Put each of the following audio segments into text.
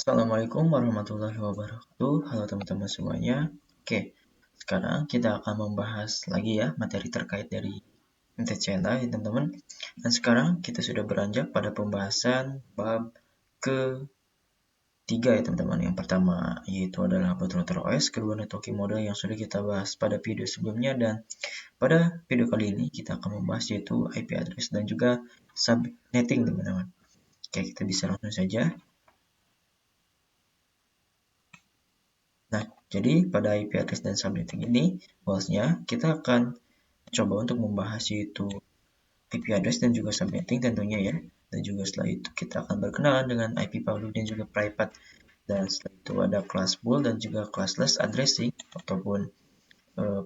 Assalamualaikum warahmatullahi wabarakatuh. Halo teman-teman semuanya. Oke, sekarang kita akan membahas lagi ya materi terkait dari MTCNA ya teman-teman. Dan sekarang kita sudah beranjak pada pembahasan bab ketiga ya teman-teman. Yang pertama yaitu adalah bootloader OS, kedua networking model yang sudah kita bahas pada video sebelumnya, dan pada video kali ini kita akan membahas yaitu IP address dan juga subnetting teman-teman. Oke, kita bisa langsung saja. Nah, jadi pada IP address dan subnetting ini, bahwasanya kita akan coba untuk membahas yaitu IP address dan juga subnetting tentunya ya. Dan juga setelah itu kita akan berkenalan dengan IP public dan juga private. Dan setelah itu ada class bool dan juga classless addressing ataupun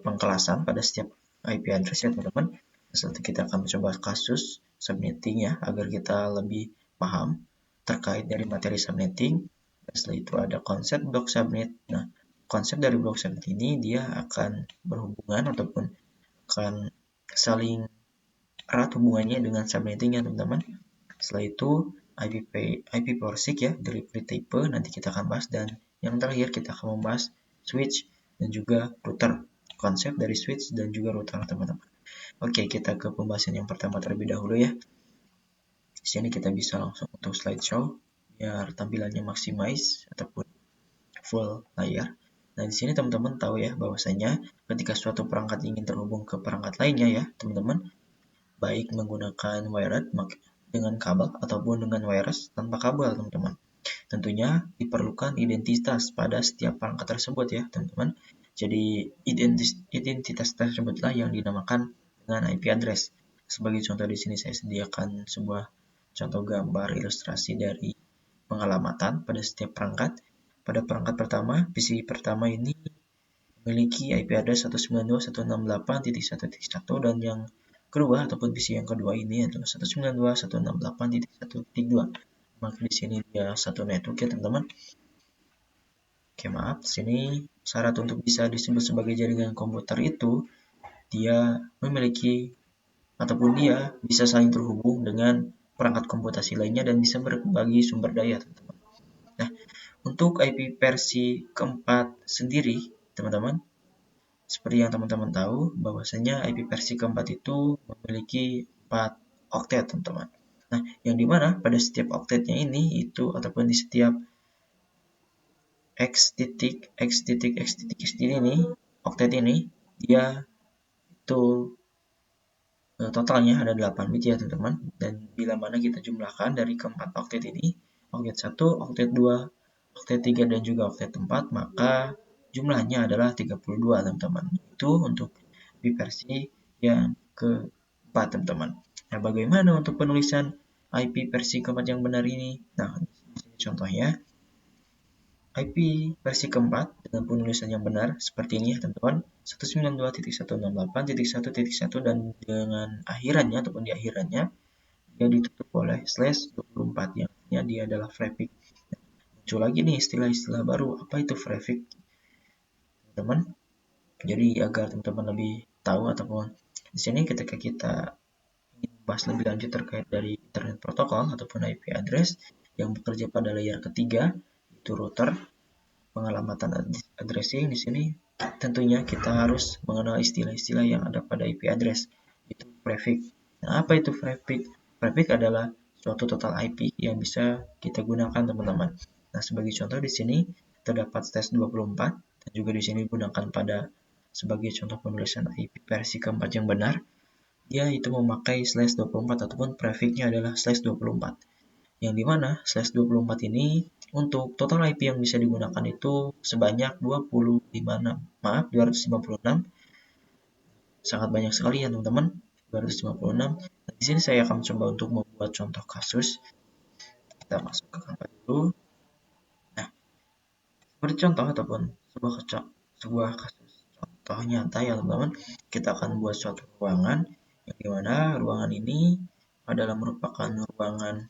pengkelasan pada setiap IP address ya teman-teman. Setelah itu kita akan mencoba kasus subnetting ya agar kita lebih paham terkait dari materi subnetting. Dan setelah itu ada konsep block subnet. Nah, konsep dari block subnet ini dia akan berhubungan ataupun akan saling erat hubungannya dengan subnetting ya teman-teman. Setelah itu IP PORSIC ya, delivery type nanti kita akan bahas, dan yang terakhir kita akan membahas switch dan juga router, konsep dari switch dan juga router teman-teman. Oke, kita ke pembahasan yang pertama terlebih dahulu ya. Di sini kita bisa langsung untuk slideshow biar tampilannya maximize ataupun full layar. Nah, di sini teman-teman tahu ya bahwasanya ketika suatu perangkat ingin terhubung ke perangkat lainnya ya, teman-teman, baik menggunakan wired dengan kabel ataupun dengan wireless tanpa kabel, teman-teman. Tentunya diperlukan identitas pada setiap perangkat tersebut ya, teman-teman. Jadi identitas tersebutlah yang dinamakan dengan IP address. Sebagai contoh di sini saya sediakan sebuah contoh gambar ilustrasi dari pengalamatan pada setiap perangkat. Pada perangkat pertama, PC pertama ini memiliki IP address 192.168.1.1, dan yang kedua ataupun PC yang kedua ini adalah 192.168.1.2. Maka di sini dia satu network ya teman-teman. Oke, maaf, sini syarat untuk bisa disebut sebagai jaringan komputer itu dia memiliki ataupun dia bisa saling terhubung dengan perangkat komputasi lainnya dan bisa berbagi sumber daya teman-teman. Nah, untuk IP versi keempat sendiri teman-teman, seperti yang teman-teman tahu bahwasanya IP versi keempat itu memiliki 4 oktet teman-teman. Nah, yang dimana pada setiap oktetnya ini itu ataupun di setiap x titik x titik x titik x ini oktet ini dia itu totalnya ada 8 bit ya teman-teman, dan bila mana kita jumlahkan dari keempat oktet ini, oktet 1, oktet 2, oktet 3 dan juga oktet 4, maka jumlahnya adalah 32 teman-teman. Itu untuk di versi yang keempat teman-teman. Nah, bagaimana untuk penulisan IP versi keempat yang benar ini? Nah, di sini contohnya IP versi keempat dengan penulisan yang benar seperti ini ya teman-teman, 192.168.1.1, dan dengan akhirannya ataupun di akhirannya dia ditutup oleh /24 yang artinya dia adalah prefix. Muncul lagi nih istilah-istilah baru, apa itu prefix teman-teman? Jadi agar teman-teman lebih tahu ataupun di sini ketika kita ingin bahas lebih lanjut terkait dari internet protokol ataupun IP address yang bekerja pada layer ketiga itu router, pengalamatan addressing di sini tentunya kita harus mengenal istilah-istilah yang ada pada IP address, itu prefix. Nah, apa itu prefix? Prefix adalah suatu total IP yang bisa kita gunakan teman-teman. Nah, sebagai contoh di sini terdapat /24 dan juga di sini digunakan pada sebagai contoh penulisan IP versi keempat yang benar. Dia itu memakai /24 ataupun prefixnya adalah /24. Yang dimana /24 ini untuk total IP yang bisa digunakan itu sebanyak 256. Sangat banyak sekali ya teman-teman, 256. Nah, di sini saya akan coba untuk membuat contoh kasus. Kita masuk ke Canva dulu. Nah, seperti contoh ataupun sebuah kasus contoh nyata ya teman-teman, kita akan buat suatu ruangan yang dimana ruangan ini adalah merupakan ruangan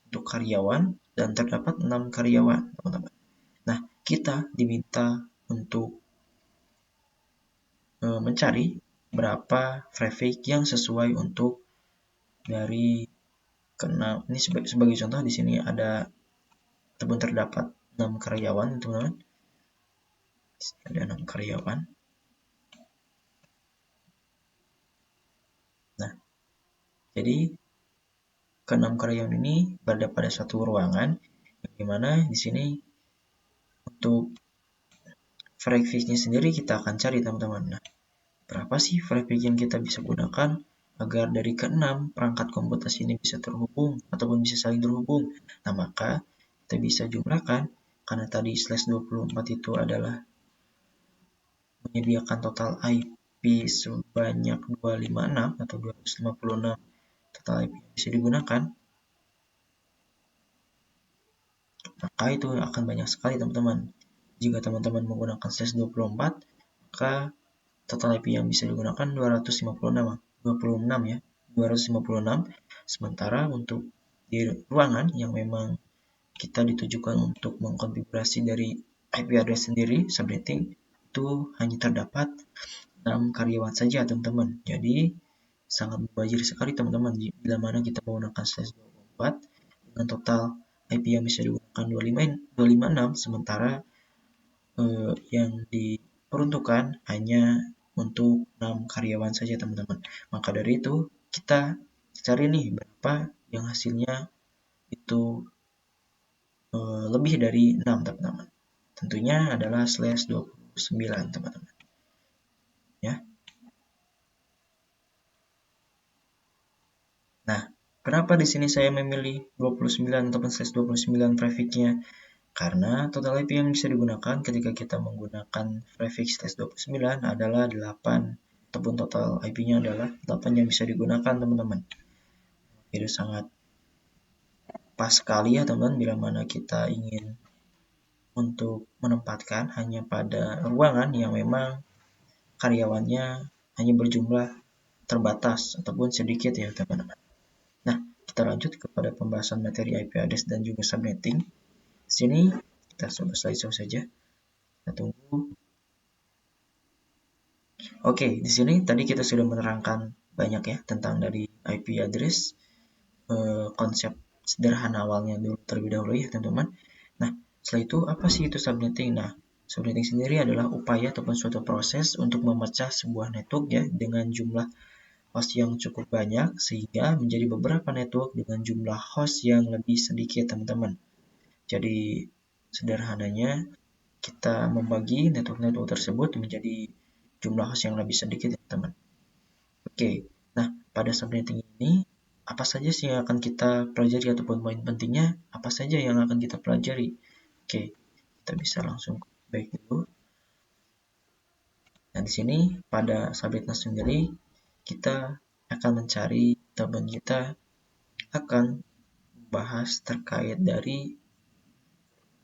untuk karyawan dan terdapat 6 karyawan teman-teman. Nah, kita diminta untuk mencari berapa prefix yang sesuai untuk dari ini sebagai contoh di sini ada ataupun terdapat 6 karyawan, teman-teman. Ada 6 karyawan. Nah, jadi ke-6 karyawan ini berada pada satu ruangan, yang dimana di sini untuk Fragfix-nya sendiri kita akan cari, teman-teman. Nah, berapa sih Fragfix yang kita bisa gunakan agar dari ke-6 perangkat komputer ini bisa terhubung ataupun bisa saling terhubung? Nah, maka kita bisa jumlahkan, karena tadi /24 itu adalah menyediakan total IP sebanyak 256 atau 256 total IP yang bisa digunakan, maka itu akan banyak sekali, teman-teman. Jika teman-teman menggunakan /24, maka total IP yang bisa digunakan 256 ya, 256. Sementara untuk di ruangan yang memang kita ditujukan untuk mengkonfigurasi dari IP address sendiri, subnetting, itu hanya terdapat 6 karyawan saja, teman-teman. Jadi sangat mubazir sekali, teman-teman, bila mana kita menggunakan /24 dengan total IP yang bisa digunakan 256, sementara yang diperuntukkan hanya untuk 6 karyawan saja, teman-teman. Maka dari itu kita cari nih berapa yang hasilnya itu lebih dari 6, teman-teman. Tentunya adalah /29, teman-teman. Ya. Nah, kenapa di sini saya memilih 29 ataupun /29 prefix-nya? Karena total IP yang bisa digunakan ketika kita menggunakan prefix /29 adalah 8, ataupun total IP-nya adalah 8 yang bisa digunakan, teman-teman. Itu sangat pas sekali ya, teman-teman, bila mana kita ingin untuk menempatkan hanya pada ruangan yang memang karyawannya hanya berjumlah terbatas ataupun sedikit ya, teman-teman. Nah, kita lanjut kepada pembahasan materi IP address dan juga subnetting. Di sini kita coba slideshow saja. Kita tunggu. Oke, di sini tadi kita sudah menerangkan banyak ya tentang dari IP address, konsep sederhana awalnya dulu terlebih dahulu ya, teman-teman. Nah, setelah itu apa sih itu subnetting? Nah, subnetting sendiri adalah upaya ataupun suatu proses untuk memecah sebuah network ya dengan jumlah host yang cukup banyak sehingga menjadi beberapa network dengan jumlah host yang lebih sedikit, teman-teman. Jadi sederhananya kita membagi network-network tersebut menjadi jumlah host yang lebih sedikit, teman-teman. Oke, nah pada subnetting ini apa saja sih yang akan kita pelajari ataupun poin pentingnya apa saja yang akan kita pelajari? Oke, kita bisa langsung back dulu. Nah, di sini pada subnetting sendiri kita akan mencari teman kita akan bahas terkait dari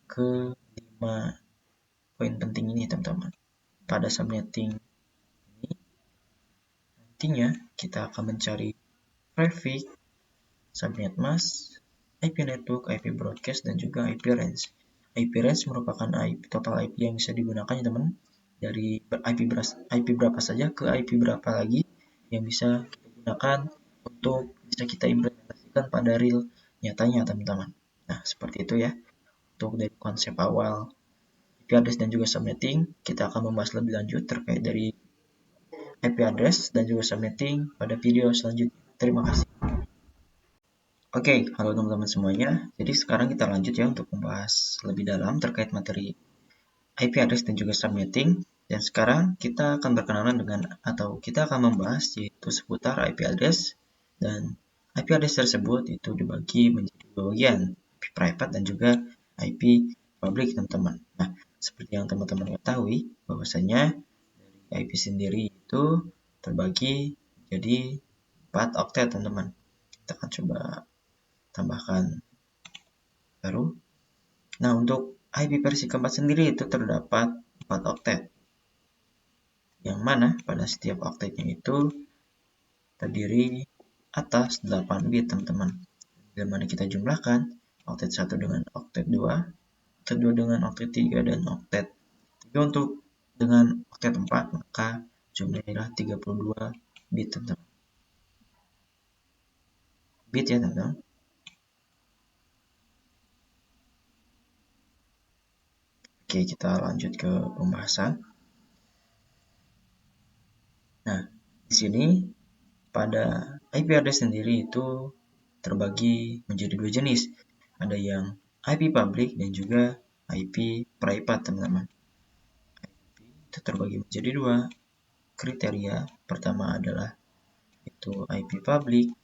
ke-5 poin penting ini, teman-teman. Pada subnetting ini nantinya kita akan mencari prefix, subnet mask, IP network, IP broadcast, dan juga IP range. IP range merupakan total IP yang bisa digunakan ya, teman. Dari IP berapa saja ke IP berapa lagi yang bisa kita gunakan untuk bisa kita implementasikan pada real nyatanya, teman-teman. Nah, seperti itu ya. Untuk dari konsep awal IP address dan juga subnetting, kita akan membahas lebih lanjut terkait dari IP address dan juga subnetting pada video selanjutnya. Terima kasih. Oke, halo teman-teman semuanya. Jadi sekarang kita lanjut ya untuk membahas lebih dalam terkait materi IP address dan juga subnetting. Dan sekarang kita akan berkenalan dengan atau kita akan membahas yaitu seputar IP address, dan IP address tersebut itu dibagi menjadi dua bagian, IP private dan juga IP public, teman-teman. Nah, seperti yang teman-teman ketahui bahwasanya dari IP sendiri itu terbagi jadi 4 oktet, teman-teman. Kita akan coba tambahkan baru. Nah, untuk IP versi keempat sendiri itu terdapat 4 oktet, yang mana pada setiap oktetnya itu terdiri atas 8 bit, teman-teman. Bila mana kita jumlahkan oktet 1 dengan oktet 2, oktet 2 dengan oktet 3, dan oktet 3 untuk dengan oktet 4, maka jumlahnya adalah 32 bit, teman-teman. Bit ya, teman-teman. Oke, kita lanjut ke pembahasan. Nah, di sini pada IP address sendiri itu terbagi menjadi dua jenis. Ada yang IP public dan juga IP private, teman-teman. Itu terbagi menjadi dua kriteria. Pertama adalah itu IP public,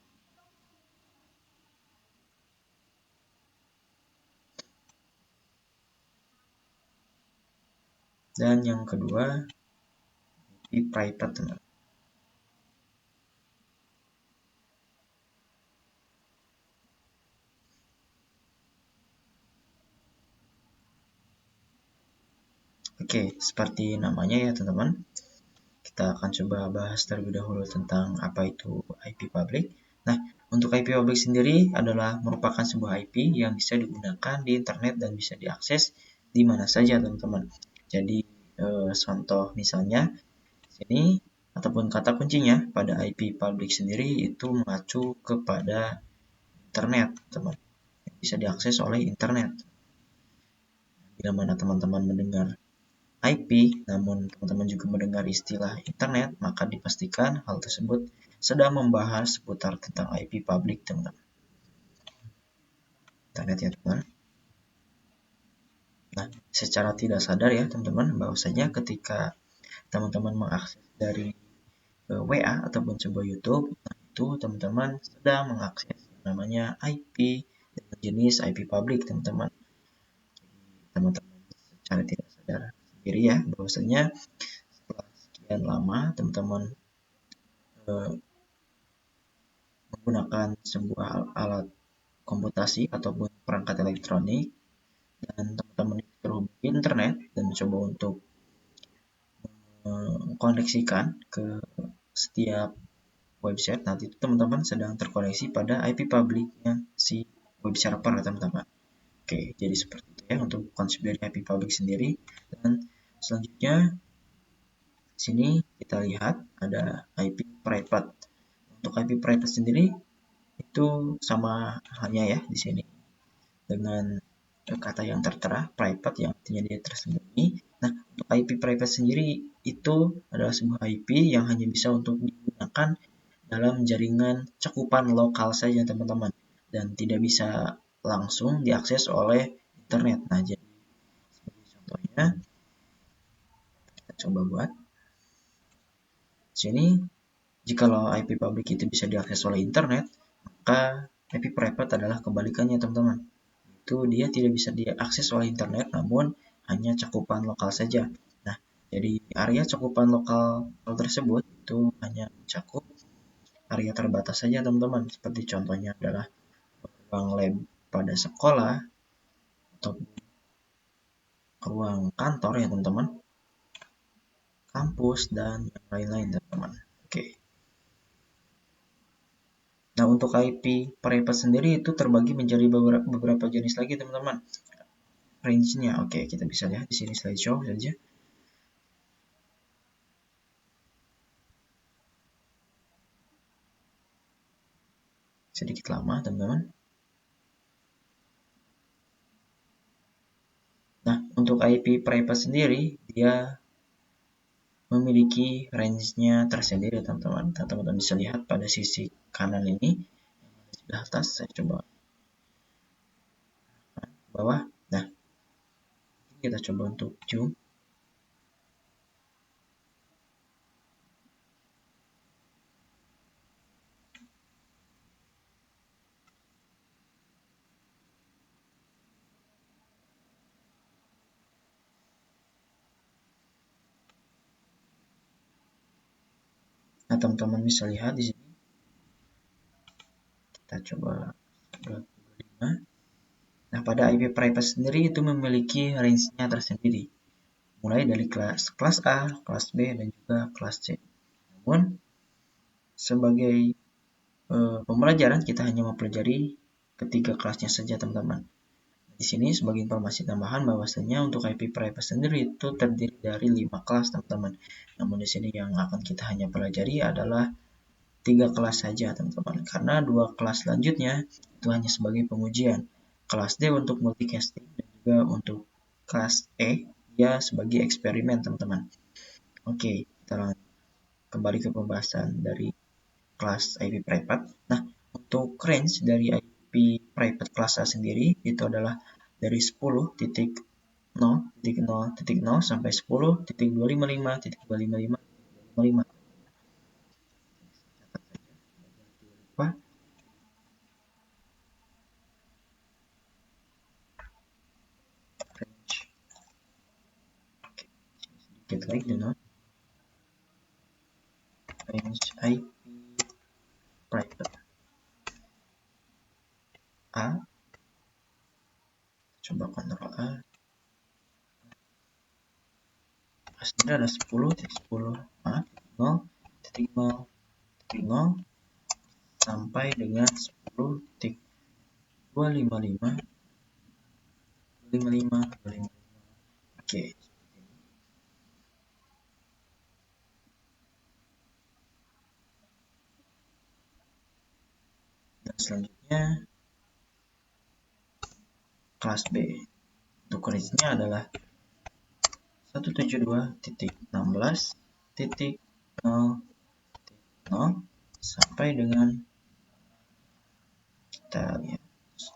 dan yang kedua IP private, teman-teman. Oke, seperti namanya ya teman-teman, kita akan coba bahas terlebih dahulu tentang apa itu IP public. Nah, untuk IP public sendiri adalah merupakan sebuah IP yang bisa digunakan di internet dan bisa diakses di mana saja teman-teman. Jadi contoh misalnya sini ataupun kata kuncinya pada IP public sendiri itu mengacu kepada internet, teman. Bisa diakses oleh internet. Bila mana teman-teman mendengar IP, namun teman-teman juga mendengar istilah internet, maka dipastikan hal tersebut sedang membahas seputar tentang IP public, teman-teman. Internet ya, teman-teman. Nah, secara tidak sadar ya, teman-teman, bahwasanya ketika teman-teman mengakses dari WA ataupun sebuah YouTube, nah itu teman-teman sedang mengakses yang namanya IP dengan jenis IP public, teman-teman. Teman-teman secara tidak sadar sendiri ya, bahwasanya setelah sekian lama teman-teman menggunakan sebuah alat komputasi ataupun perangkat elektronik dan teman-teman terhubung ke internet dan mencoba untuk mengkoneksikan ke setiap website, nanti itu teman-teman sedang terkoneksi pada IP publiknya si web server, teman-teman. Oke, jadi seperti itu ya untuk konsep dari IP public sendiri. Dan selanjutnya sini kita lihat ada IP private. Untuk IP private sendiri itu sama halnya ya di sini dengan kata yang tertera private yang artinya dia tersembunyi. Nah, untuk IP private sendiri itu adalah sebuah IP yang hanya bisa untuk digunakan dalam jaringan cakupan lokal saja, teman-teman, dan tidak bisa langsung diakses oleh internet. Nah, jadi sebagai contohnya kita coba buat sini, jikalau IP public itu bisa diakses oleh internet, maka IP private adalah kebalikannya, teman-teman. Itu dia tidak bisa diakses oleh internet, namun hanya cakupan lokal saja. Nah, jadi area cakupan lokal tersebut itu hanya mencakup area terbatas saja, teman-teman. Seperti contohnya adalah ruang lab pada sekolah atau ruang kantor ya, teman-teman, kampus, dan yang lain-lain, teman-teman. Oke. Nah, untuk IP private sendiri itu terbagi menjadi beberapa jenis lagi, teman-teman. Range-nya, oke, kita bisa lihat di sini slideshow saja. Sedikit lama, teman-teman. Nah, untuk IP private sendiri, dia memiliki range-nya tersendiri, teman-teman. Teman-teman bisa lihat pada sisi kanan ini, di sebelah atas, saya coba bawah. Nah, kita coba untuk zoom. Nah, teman-teman bisa lihat di sini. Kita coba 25. Nah, pada IP private sendiri itu memiliki range-nya tersendiri. Mulai dari kelas A, kelas B, dan juga kelas C. Namun, sebagai pembelajaran kita hanya mempelajari ketiga kelasnya saja, teman-teman. Di sini sebagai informasi tambahan bahwasanya untuk IP private sendiri itu terdiri dari 5 kelas, teman-teman. Namun di sini yang akan kita hanya pelajari adalah 3 kelas saja, teman-teman. Karena 2 kelas selanjutnya itu hanya sebagai pengujian. Kelas D untuk multicasting dan juga untuk kelas E ya sebagai eksperimen teman-teman. Oke, kita kembali ke pembahasan dari kelas IP private. Nah, untuk range dari IP private kelas A sendiri itu adalah dari 10.0.0.0 sampai 10.255.255.255. Catat saja agar tidak lupa. Range. Oke, sedikit lagi dengan range IP private A. Coba kontrol A. Hasilnya ada 10.10 0.0 sampai dengan 10.255. Oke. Dan selanjutnya kelas B. Untuk range-nya adalah 172.16.0 sampai dengan kita lihat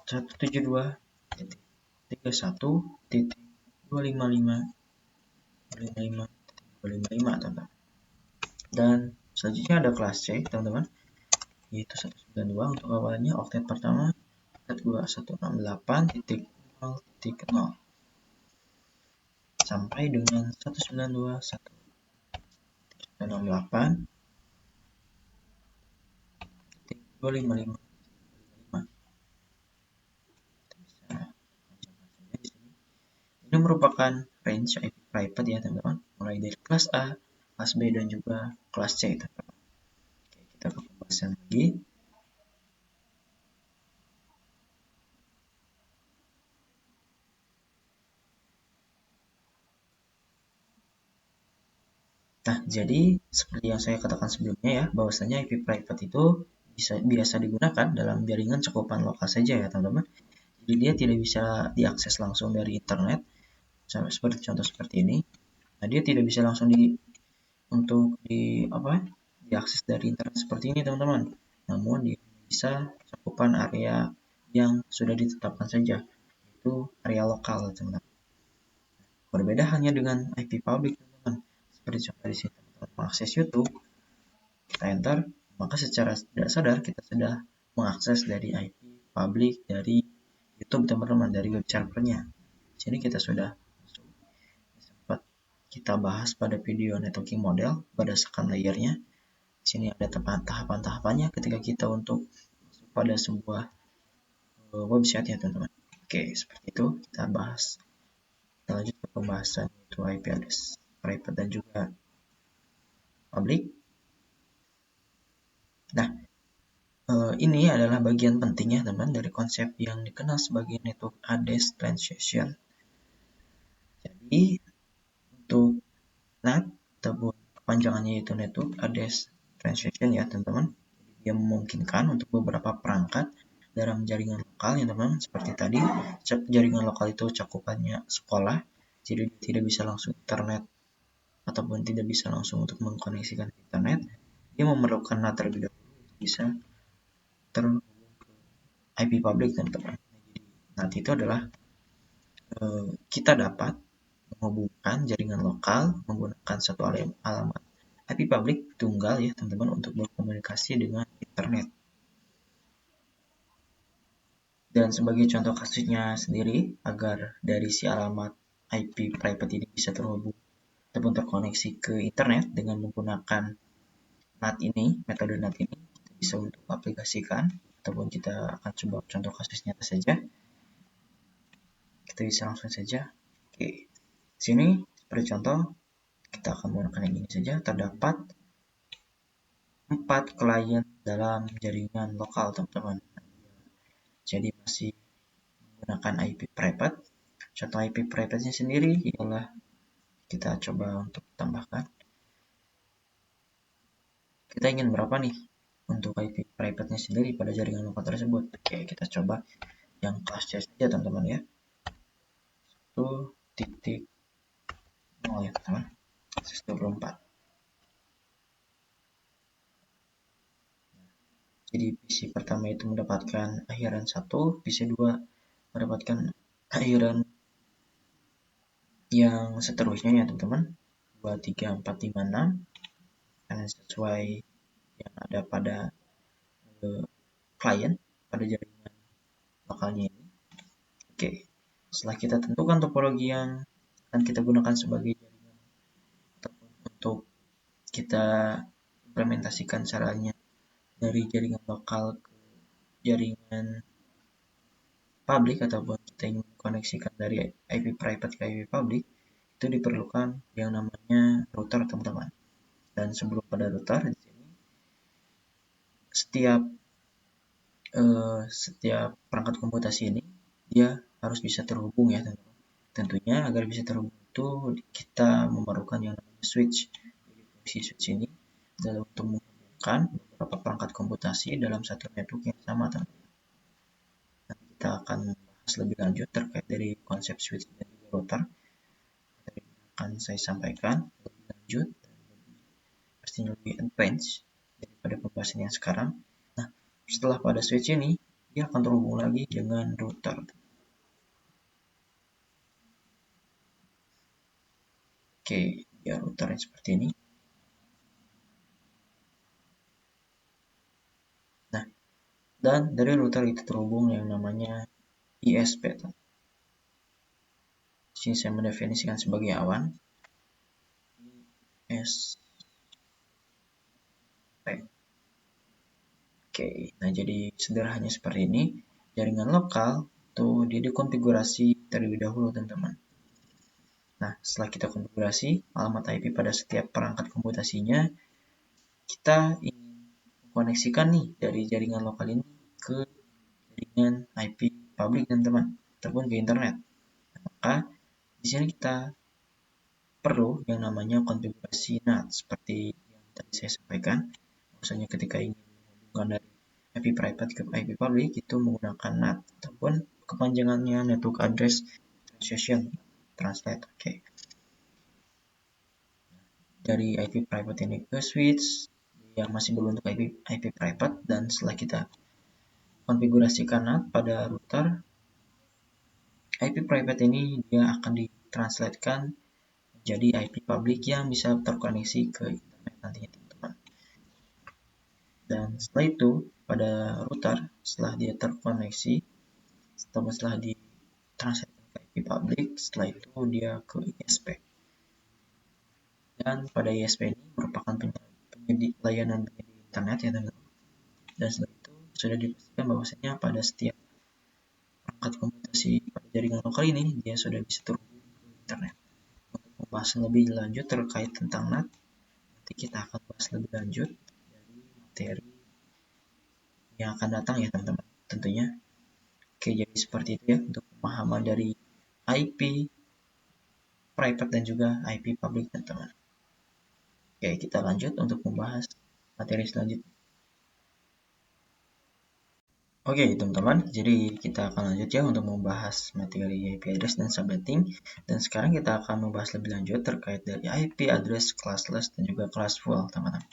172.31.255 teman-teman. Dan selanjutnya ada kelas C teman-teman, yaitu 192 untuk awalnya oktet pertama 2168.0.0 sampai dengan 192.168.255. Ini merupakan range IP private ya teman-teman, mulai dari kelas A, kelas B, dan juga kelas C teman-teman. Oke, kita ke pembahasan lagi. Nah, jadi seperti yang saya katakan sebelumnya ya, bahwasanya IP private itu biasa digunakan dalam jaringan cakupan lokal saja ya teman-teman. Jadi dia tidak bisa diakses langsung dari internet, seperti contoh seperti ini. Nah, dia tidak bisa langsung diakses dari internet seperti ini teman-teman. Namun dia bisa cakupan area yang sudah ditetapkan saja, yaitu area lokal teman-teman. Berbeda hanya dengan IP public teman-teman. Seperti contoh di sini teman-teman mengakses YouTube, kita enter, maka secara tidak sadar kita sudah mengakses dari IP public dari YouTube teman-teman, dari web servernya. Di sini kita sudah masuk. Sempat kita bahas pada video networking model berdasarkan layernya. Di sini ada tahapan-tahapannya ketika kita untuk masuk pada sebuah website ya teman-teman. Oke, seperti itu kita bahas. Kita lanjut ke pembahasan itu IP address private dan juga public. Nah, ini adalah bagian penting ya teman dari konsep yang dikenal sebagai network address translation. Jadi untuk NAT ataupun kepanjangannya yaitu network address translation ya teman-teman. Dia memungkinkan untuk beberapa perangkat dalam jaringan lokal ya teman-teman. Seperti tadi jaringan lokal itu cakupannya sekolah, jadi tidak bisa langsung internet ataupun tidak bisa langsung untuk mengkoneksikan internet. Dia memerlukan NAT terlebih dahulu untuk bisa terhubung ke IP public teman-teman. Jadi NAT itu adalah kita dapat menghubungkan jaringan lokal menggunakan satu alamat IP public tunggal ya teman-teman untuk berkomunikasi dengan internet. Dan sebagai contoh kasusnya sendiri, agar dari si alamat IP private ini bisa terhubung ataupun terkoneksi ke internet dengan menggunakan NAT ini, metode NAT ini, kita bisa untuk aplikasikan ataupun kita akan coba contoh kasus nyata saja. Kita bisa langsung saja. Oke, sini seperti contoh kita akan menggunakan yang ini saja. Terdapat 4 klien dalam jaringan lokal teman-teman. Jadi masih menggunakan IP private. Contoh IP private-nya sendiri ialah kita coba untuk tambahkan. Kita ingin berapa nih untuk IP private-nya sendiri pada jaringan lokal tersebut. Oke, kita coba yang kelas C saja teman-teman ya. 1.0.0 nol ya teman-teman, 124. Jadi PC pertama itu mendapatkan akhiran 1, PC 2 mendapatkan akhiran yang seterusnya ya teman-teman, 2, 3, 4, 5, 6, karena sesuai yang ada pada klien, pada jaringan lokalnya ini. Oke, setelah kita tentukan topologi yang akan kita gunakan sebagai jaringan ataupun untuk kita implementasikan caranya dari jaringan lokal ke jaringan publik ataupun kita ingin koneksikan dari IP private ke IP public, itu diperlukan yang namanya router teman-teman. Dan sebelum pada router di sini setiap perangkat komputasi ini dia harus bisa terhubung ya teman-teman. Tentunya agar bisa terhubung itu kita memerlukan yang namanya switch. Jadi fungsi switch ini adalah untuk menghubungkan beberapa perangkat komputasi dalam satu network yang sama teman-teman. Nanti kita akan membahas lebih lanjut terkait dari konsep switch dan juga router. Materi ini akan saya sampaikan lebih lanjut dan pastinya lebih advance daripada pembahasan yang sekarang. Nah, setelah pada switch ini, dia akan terhubung lagi dengan router. Oke, ya routernya seperti ini. Nah, dan dari router itu terhubung yang namanya ISP. Di sini saya mendefinisikan sebagai awan. ISP. Oke, nah jadi sederhananya seperti ini. Jaringan lokal itu dia dikonfigurasi terlebih dahulu teman-teman. Nah, setelah kita konfigurasi alamat IP pada setiap perangkat komputasinya, kita ingin mengkoneksikan nih dari jaringan lokal ini ke jaringan IP publik teman-teman, ataupun ke internet. Maka di sini kita perlu yang namanya konfigurasi NAT seperti yang tadi saya sampaikan. Maksudnya ketika ingin menghubungkan dari IP private ke IP public itu menggunakan NAT ataupun kepanjangannya Network Address Translation Translate. Oke. Dari IP private ini ke switch yang masih berbentuk IP private, dan setelah kita konfigurasikan NAT pada router, IP private ini dia akan ditranslatekan menjadi IP public yang bisa terkoneksi ke internet nantinya teman-teman. Dan setelah itu pada router, setelah dia terkoneksi setelah ditranslate ke IP public, setelah itu dia ke ISP. Dan pada ISP ini merupakan layanan penyedia internet ya teman-teman. Dan setelah itu sudah dipastikan bahwasanya pada setiap perangkat komputasi pada jaringan lokal ini dia sudah bisa terhubung ke internet. Untuk membahas lebih lanjut terkait tentang NAT, nanti kita akan bahas lebih lanjut dari materi yang akan datang ya teman-teman tentunya. Oke, jadi seperti itu ya untuk pemahaman dari IP private dan juga IP public teman-teman. Oke, kita lanjut untuk membahas materi selanjutnya. Oke teman-teman, jadi kita akan lanjut ya untuk membahas materi IP address dan subnetting. Dan sekarang kita akan membahas lebih lanjut terkait dari IP address classless dan juga classful teman-teman.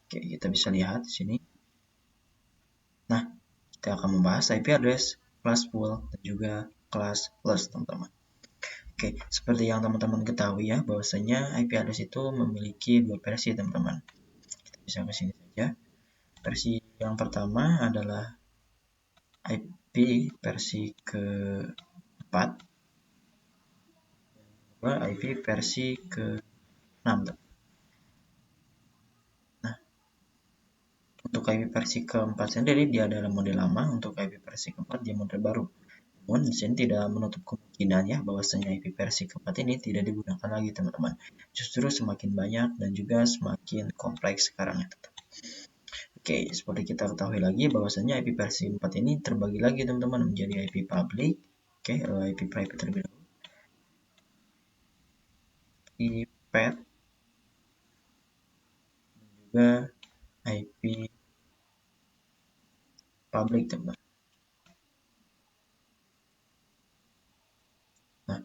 Oke, kita bisa lihat di sini. Nah, kita akan membahas IP address classful dan juga classless teman-teman. Oke, seperti yang teman-teman ketahui ya, bahwasanya IP address itu memiliki dua versi teman-teman. Kita bisa ke sini saja. Versi yang pertama adalah IP versi ke-4 dan IP versi ke-6. Nah, untuk IP versi ke-4 sendiri dia adalah model lama, untuk IP versi ke-4 dia model baru. Namun di sini tidak menutup kemungkinan ya bahwasanya IP versi ke-4 ini tidak digunakan lagi teman-teman. Justru semakin banyak dan juga semakin kompleks sekarang ya teman-teman. Oke, seperti kita ketahui lagi bahwasanya IP versi 4 ini terbagi lagi teman-teman menjadi IP public, IP private terlebih dahulu, IP pet, dan juga IP public teman-teman. Nah,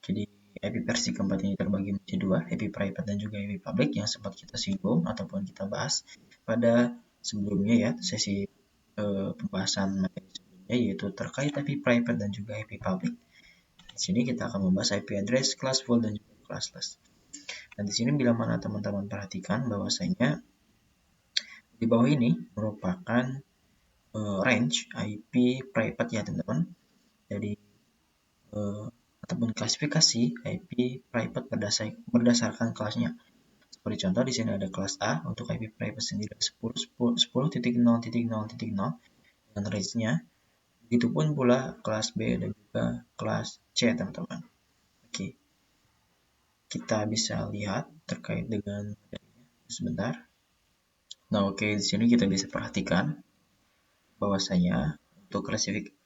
jadi IP versi keempat ini terbagi menjadi dua, IP private dan juga IP public yang sempat kita singgung ataupun kita bahas pada sebelumnya ya, sesi pembahasan materi sebelumnya, yaitu terkait IP private dan juga IP public. Di sini kita akan membahas IP address, classful dan juga classless. Dan di sini bila mana teman-teman perhatikan bahwasanya di bawah ini merupakan range IP private ya teman-teman. Jadi ataupun klasifikasi IP private berdasarkan kelasnya. Seperti contoh di sini ada kelas A untuk IP private sendiri 10.0.0.0 dan range-nya. Begitupun pula kelas B dan juga kelas C teman-teman. Oke. Kita bisa lihat terkait dengan sebentar. Nah, oke, di sini kita bisa perhatikan bahwasanya untuk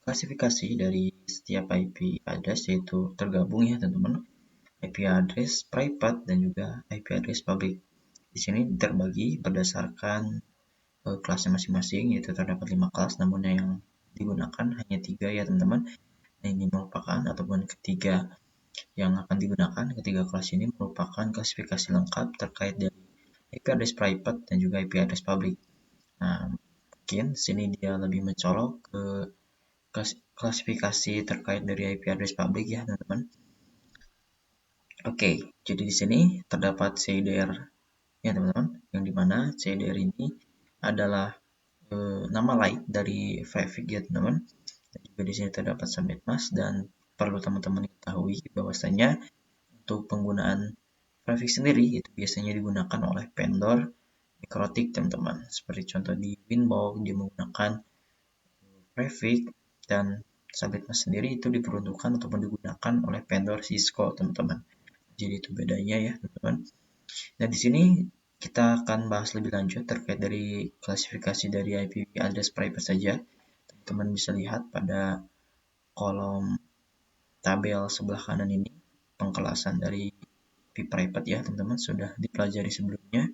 klasifikasi dari setiap IP address yaitu tergabung ya teman-teman, IP address private dan juga IP address public. Di sini terbagi berdasarkan kelasnya masing-masing, yaitu terdapat 5 kelas, namun yang digunakan hanya 3 ya teman-teman. Nah, ini merupakan ataupun ketiga yang akan digunakan, ketiga kelas ini merupakan klasifikasi lengkap terkait dari IP address private dan juga IP address public. Nah, mungkin sini dia lebih mencolok ke klasifikasi terkait dari IP address public ya teman-teman. Oke, jadi di sini terdapat CIDR ya teman-teman, yang dimana CIDR ini adalah nama lain dari Prefix ya teman-teman. Dan juga di sini terdapat subnet mask dan perlu teman-teman ketahui bahwasanya untuk penggunaan Prefix sendiri itu biasanya digunakan oleh vendor mikrotik teman-teman. Seperti contoh di Winbox dia menggunakan Prefix dan subnet mask sendiri itu diperuntukkan ataupun digunakan oleh vendor Cisco teman-teman. Jadi itu bedanya ya teman-teman. Nah di sini kita akan bahas lebih lanjut terkait dari klasifikasi dari IP address private saja. Teman-teman bisa lihat pada kolom tabel sebelah kanan ini pengkelasan dari IP private ya teman-teman, sudah dipelajari sebelumnya.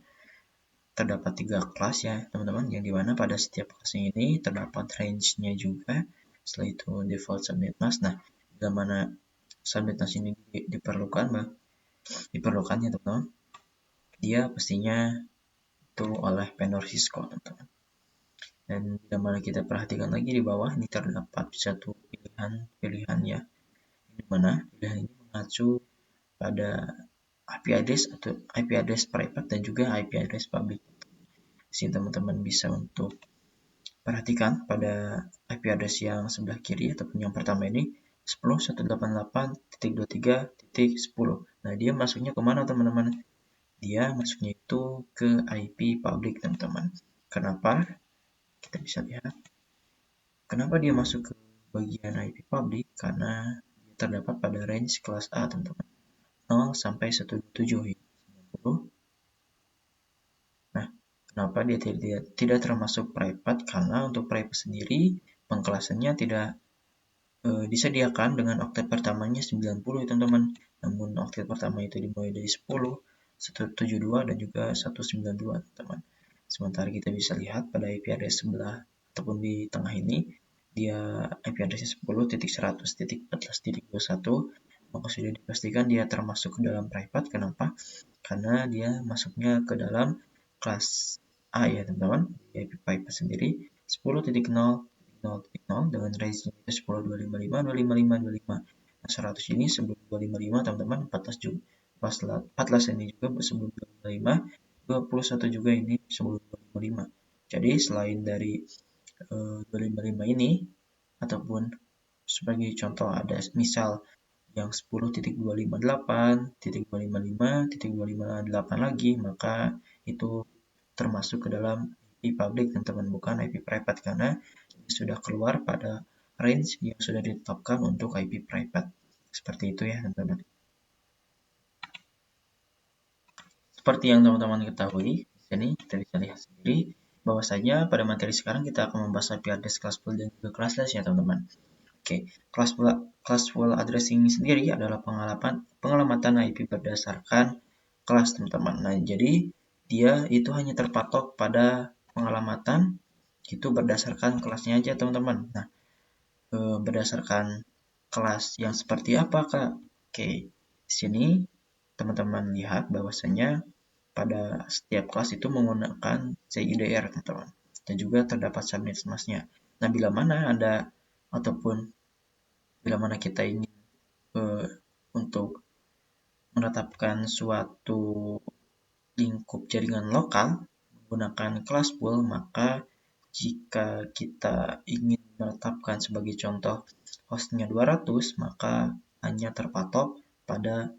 Terdapat 3 kelas ya teman-teman, yang dimana pada setiap kelas ini terdapat range-nya juga. Setelah itu default subnet mask. Nah, bila mana subnet mask ini diperlukan ya teman-teman, dia pastinya itu oleh vendor Cisco teman-teman. Dan bila mana kita perhatikan lagi di bawah ini terdapat satu pilihan ya, di mana pilihan ini mengacu pada IP address atau IP address private dan juga IP address public. Di sini teman-teman bisa untuk perhatikan pada IP address yang sebelah kiri ataupun yang pertama ini 10.188.23.10. Nah, dia masuknya kemana teman-teman? Dia masuknya itu ke IP public teman-teman. Kenapa? Kita bisa lihat. Kenapa dia masuk ke bagian IP public? Karena dia terdapat pada range kelas A teman-teman. 0 sampai 127 ya. 90. Nah, kenapa dia tidak termasuk private? Karena untuk private sendiri pengkelasannya tidak disediakan dengan oktet pertamanya 90 ya teman-teman. Namun oktet pertama itu dimulai dari 10, 172 dan juga 192 teman-teman. Sementara kita bisa lihat pada IP address sebelah ataupun di tengah ini dia IP address 10.100.14.21, maka sudah dipastikan dia termasuk ke dalam private. Kenapa? Karena dia masuknya ke dalam kelas A ya teman-teman. IP private sendiri 10.0.0.0 dengan range itu 10.255.255.255. Nah, 100 ini sebelum 255 teman-teman, 14 juga 14 ini juga sebelum 255, 21 juga ini sebelum 255. Jadi selain dari 255 ini ataupun sebagai contoh ada misal yang 10.258.255.258 lagi, maka itu termasuk ke dalam IP public teman-teman, bukan IP private, karena sudah keluar pada range yang sudah ditetapkan untuk IP private. Seperti itu ya teman-teman. Seperti yang teman-teman ketahui, di sini kita bisa lihat sendiri bahwasanya pada materi sekarang kita akan membahas IP address classful dan juga classless ya teman-teman. Oke, classful addressing sendiri adalah pengelamatan IP berdasarkan kelas teman-teman. Nah, jadi dia itu hanya terpatok pada pengelamatan itu berdasarkan kelasnya aja teman-teman. Nah, berdasarkan kelas yang seperti apa Kak? Oke, Di sini teman-teman lihat bahwasanya pada setiap kelas itu menggunakan CIDR, teman-teman. Dan juga terdapat subnet masknya. Nah, bila mana ada ataupun bila mana kita ingin untuk menetapkan suatu lingkup jaringan lokal menggunakan kelas pool, maka jika kita ingin menetapkan sebagai contoh hostnya 200, maka hanya terpatok pada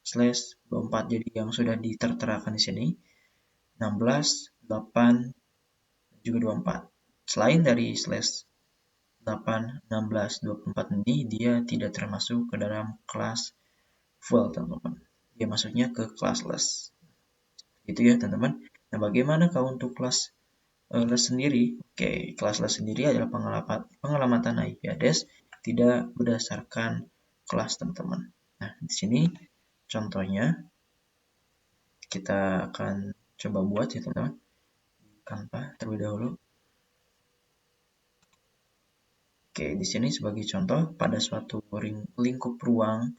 /24. Jadi yang sudah diterterakan di sini 16, 8, dan juga 24. Selain dari /8, 16, 24 ini, dia tidak termasuk ke dalam kelas full, teman-teman. Dia masuknya ke classless. Itu ya, teman-teman. Nah, bagaimana kalau untuk kelas les sendiri? Oke, kelas les sendiri adalah pengelamatan IP address tidak berdasarkan kelas, teman-teman. Nah, di sini contohnya kita akan coba buat ya, teman-teman. Canva terlebih dahulu. Oke, di sini sebagai contoh pada suatu lingkup ruang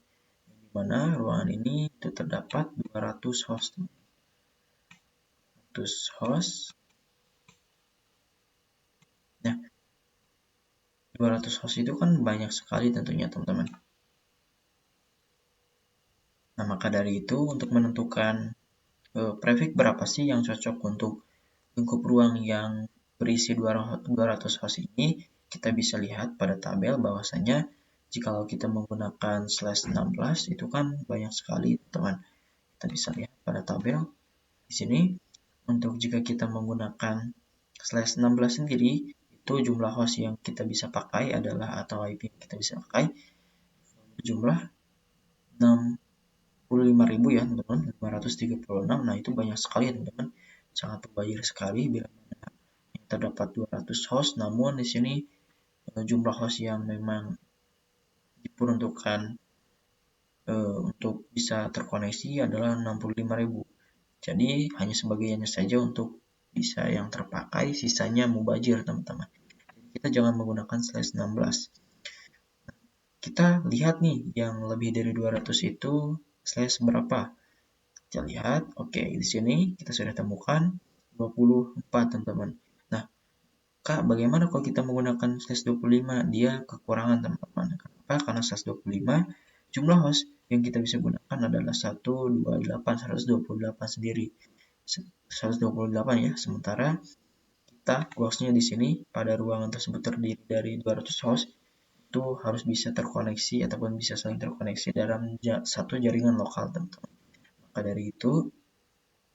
di mana ruangan ini itu terdapat 200 host. 200 host. Nah, 200 host itu kan banyak sekali tentunya, teman-teman. Nah, maka dari itu untuk menentukan prefix berapa sih yang cocok untuk lingkup ruang yang berisi 200 host ini, kita bisa lihat pada tabel bahwasanya jikalau kita menggunakan /16 itu kan banyak sekali, teman. Kita bisa lihat pada tabel di sini. Untuk jika kita menggunakan /16 sendiri, itu jumlah host yang kita bisa pakai adalah atau IP yang kita bisa pakai berjumlah 65.000 ya, teman-teman. 536. Nah, itu banyak sekali ya, teman-teman. Sangat berbayar sekali bila mana terdapat 200 host, namun di sini jumlah host yang memang diperuntukkan untuk bisa terkoneksi adalah 65.000. Jadi hanya sebagiannya saja untuk bisa yang terpakai, sisanya mubazir, teman-teman. Kita jangan menggunakan /16. Kita lihat nih yang lebih dari 200 itu slash berapa. Kita lihat, oke, di sini kita sudah temukan 24, teman-teman. Nah, Kak, bagaimana kalau kita menggunakan /25? Dia kekurangan, teman-teman. Kenapa? Karena /25 jumlah host yang kita bisa gunakan adalah 128 sendiri. 128 ya. Sementara kita hostnya di sini pada ruangan tersebut terdiri dari 200 host, itu harus bisa terkoneksi ataupun bisa saling terkoneksi dalam satu jaringan lokal, teman-teman. Maka dari itu,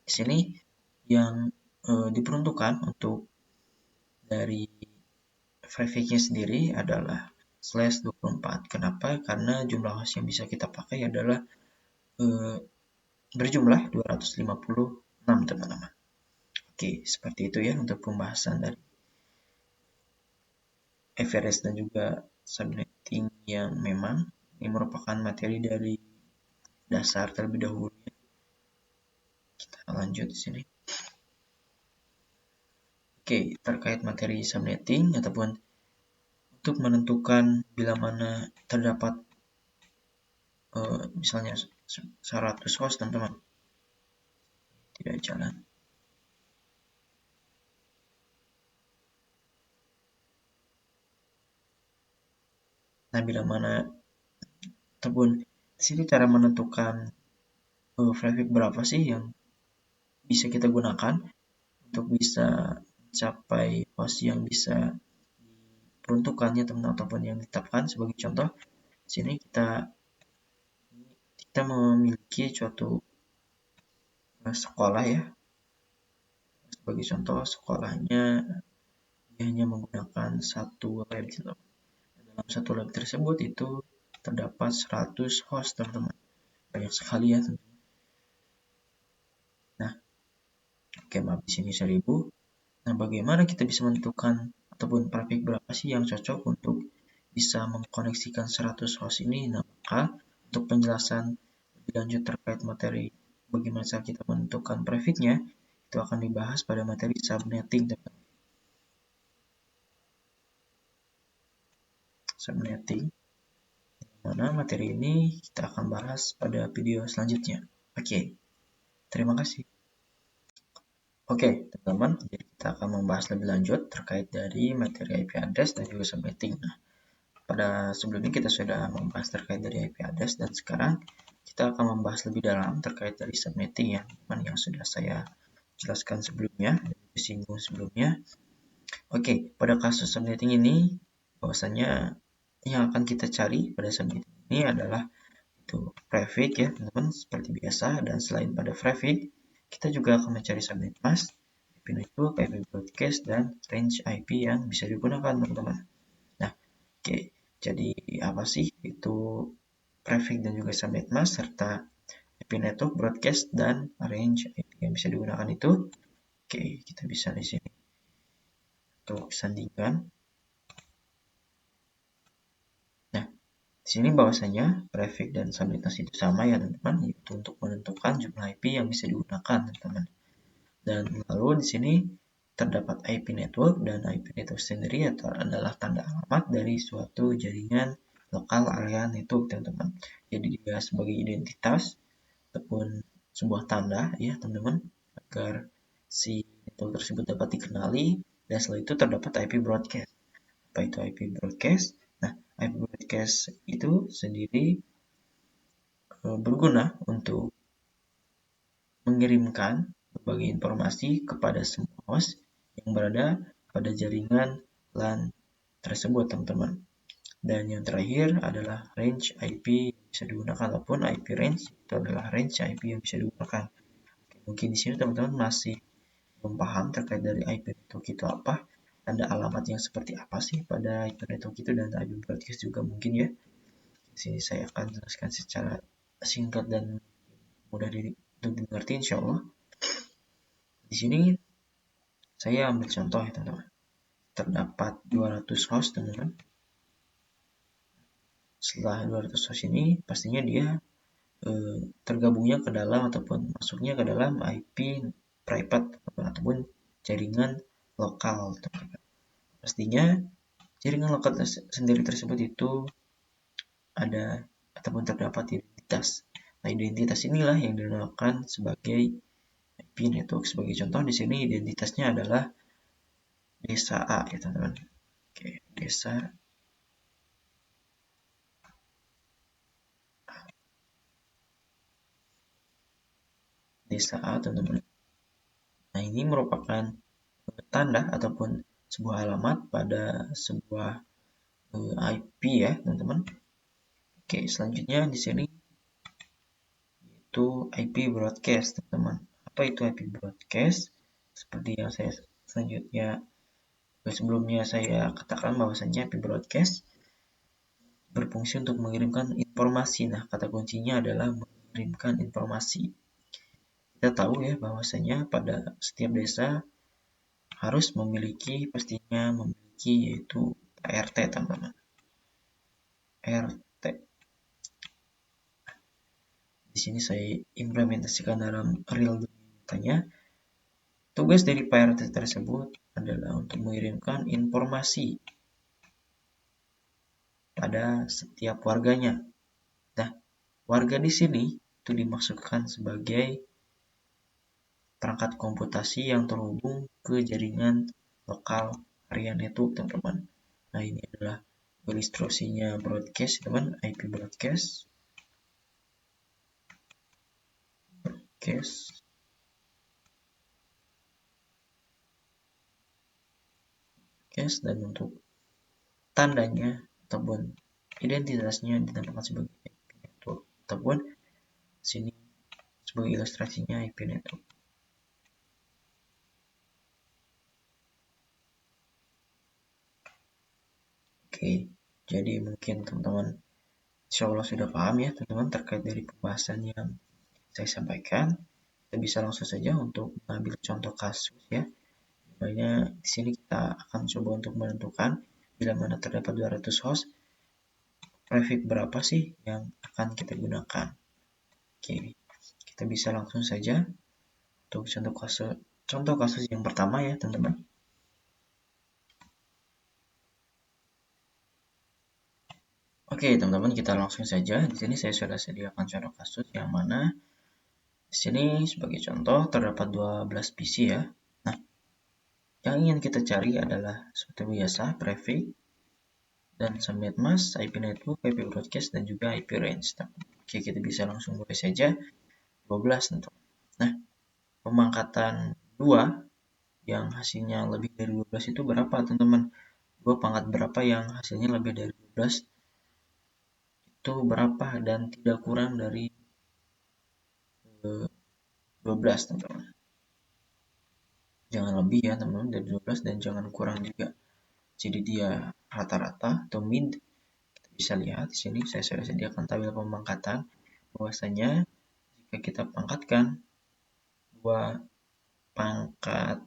di sini yang diperuntukkan untuk dari prefixnya sendiri adalah /24. Kenapa? Karena jumlah host yang bisa kita pakai adalah berjumlah 256, teman-teman. Oke, seperti itu ya untuk pembahasan dari FRS dan juga subnetting yang memang ini merupakan materi dari dasar terlebih dahulu. Kita lanjut di sini. Oke, terkait materi subnetting ataupun untuk menentukan bila mana terdapat misalnya 100 host, teman-teman, tidak jalan. Nah, bila mana ataupun di sini cara menentukan prefix berapa sih yang bisa kita gunakan untuk bisa mencapai host yang bisa diperuntukannya, teman, ataupun yang ditetapkan. Sebagai contoh, di sini kita memiliki suatu sekolah ya. Sebagai contoh, sekolahnya hanya menggunakan satu lab. Dalam satu lab tersebut itu terdapat 100 host, teman-teman. Banyak sekali ya, teman-teman. Nah, oke, maaf, di sini 1000. Nah, bagaimana kita bisa menentukan ataupun prefix berapa sih yang cocok untuk bisa mengkoneksikan 100 host ini? Nah, maka untuk penjelasan lebih lanjut terkait materi bagaimana cara kita menentukan prefixnya, itu akan dibahas pada materi subnetting, teman-teman. Subnetting mana materi ini kita akan bahas pada video selanjutnya. Oke, terima kasih. Oke, teman-teman, jadi kita akan membahas lebih lanjut terkait dari materi IP address dan juga subnetting. Nah, pada sebelumnya kita sudah membahas terkait dari IP address dan sekarang kita akan membahas lebih dalam terkait dari subnetting ya, teman, yang sudah saya jelaskan sebelumnya dan disinggung sebelumnya. Oke, pada kasus subnetting ini bahwasanya yang akan kita cari pada subnetting ini adalah itu prefix ya teman-teman, seperti biasa. Dan selain pada prefix, kita juga akan mencari subnet mask, IP network, IP broadcast, dan range IP yang bisa digunakan teman-teman. Nah, oke, jadi apa sih itu prefix dan juga subnet mask serta IP network, broadcast, dan range IP yang bisa digunakan itu? Oke, kita bisa di sini untuk sandingkan. Nah, di sini bahwasanya prefix dan subnet mask itu sama ya teman-teman, yaitu untuk menentukan jumlah IP yang bisa digunakan teman-teman. Dan lalu di sini terdapat IP network, dan IP network sendiri adalah tanda alamat dari suatu jaringan lokal area network teman-teman. Jadi dia sebagai identitas ataupun sebuah tanda ya teman-teman, agar si network tersebut dapat dikenali. Dan setelah itu terdapat IP broadcast. Apa itu IP broadcast? Nah, IP broadcast itu sendiri berguna untuk mengirimkan berbagai informasi kepada semua host yang berada pada jaringan LAN tersebut teman-teman. Dan yang terakhir adalah range IP yang bisa digunakan, ataupun IP range itu adalah range IP yang bisa digunakan. Oke, mungkin di sini teman-teman masih belum paham terkait dari IP network itu apa, tanda alamat yang seperti apa sih pada IP network itu, dan IP broadcast juga mungkin ya. Di sini saya akan jelaskan secara singkat dan mudah untuk dimengerti insya Allah. Di sini saya ambil contoh ya teman-teman. Terdapat 200 host teman-teman. Setelah 200 host ini pastinya dia tergabungnya ke dalam ataupun masuknya ke dalam IP private ataupun jaringan lokal teman-teman. Pastinya jaringan lokal sendiri tersebut itu ada ataupun terdapat identitas. Nah, identitas inilah yang dinamakan sebagai IP network. Sebagai contoh di sini identitasnya adalah desa A ya teman-teman. Oke, desa A teman-teman. Nah, ini merupakan tanda ataupun sebuah alamat pada sebuah IP ya teman-teman. Oke, selanjutnya di sini itu IP broadcast teman-teman. Apa itu IP broadcast? Seperti yang saya selanjutnya sebelumnya saya katakan bahwasanya IP broadcast berfungsi untuk mengirimkan informasi. Nah, kata kuncinya adalah mengirimkan informasi. Kita tahu ya bahwasanya pada setiap desa harus pastinya memiliki yaitu RT teman-teman. RT. Di sini saya implementasikan dalam real nyatanya. Tugas dari RT tersebut adalah untuk mengirimkan informasi pada setiap warganya. Nah, warga di sini itu dimaksudkan sebagai perangkat komputasi yang terhubung ke jaringan lokal area network teman-teman. Nah, ini adalah ilustrasinya broadcast teman, IP broadcast. Dan untuk tandanya ataupun identitasnya dinamakan sebagai IP network, ataupun sini sebagai ilustrasinya IP network. Oke, jadi mungkin teman-teman insya Allah sudah paham ya teman-teman terkait dari pembahasan yang saya sampaikan. Kita bisa langsung saja untuk mengambil contoh kasus ya. Makanya di sini kita akan coba untuk menentukan bila mana terdapat 200 host, prefix berapa sih yang akan kita gunakan. Oke, kita bisa langsung saja untuk contoh kasus yang pertama ya teman-teman. Oke, Oke, teman-teman, kita langsung saja. Di sini saya sudah sediakan contoh kasus yang mana di sini sebagai contoh terdapat 12 PC ya. Nah, yang ingin kita cari adalah seperti biasa prefix dan subnet mask, IP network, IP broadcast, dan juga IP range. Nah, oke, kita bisa langsung mulai saja. 12 teman-teman. Nah, pemangkatan 2 yang hasilnya lebih dari 12 itu berapa teman-teman? 2 pangkat berapa yang hasilnya lebih dari 12 itu berapa dan tidak kurang dari 12 teman-teman. Jangan lebih ya teman-teman dari 12 dan jangan kurang juga. Jadi dia rata-rata atau mid. Kita bisa lihat di sini saya sudah sediakan tabel pemangkatan bahwasanya jika kita pangkatkan 2 pangkat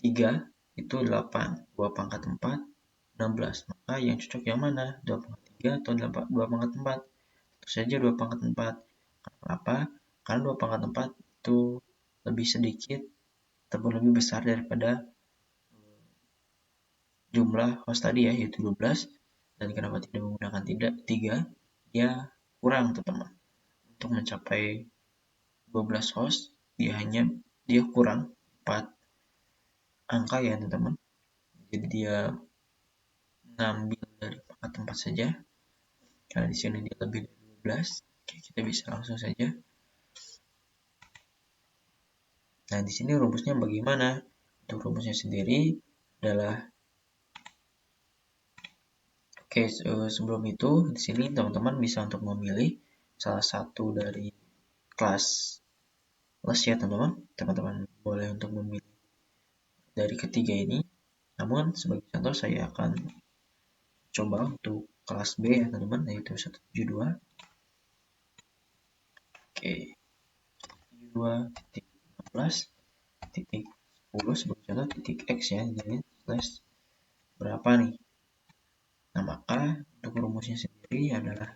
3 itu 8, 2 pangkat 4 16. Maka yang cocok yang mana? 2 pangkat 3 atau 2 pangkat 4? Tentu saja 2 pangkat 4. Kenapa? Karena 2 pangkat 4 itu lebih sedikit ataupun lebih besar daripada jumlah host tadi ya, yaitu 12. Dan kenapa tidak menggunakan 3? Dia kurang teman-teman. Untuk mencapai 12 host, dia kurang 4 angka ya teman-teman. Jadi dia mengambil dari pangkat 4 saja. Karena di sini dia lebih dari 12. Oke, kita bisa langsung saja. Nah, di sini rumusnya bagaimana? Untuk rumusnya sendiri adalah sebelum itu di sini teman-teman bisa untuk memilih salah satu dari kelas les ya teman-teman. Teman-teman boleh untuk memilih dari ketiga ini. Namun sebagai contoh saya akan coba untuk kelas B ya teman-teman, yaitu 172. Oke, 172.16.10 sebagai contoh titik X ya, jadi slash berapa nih. Nah, maka untuk rumusnya sendiri adalah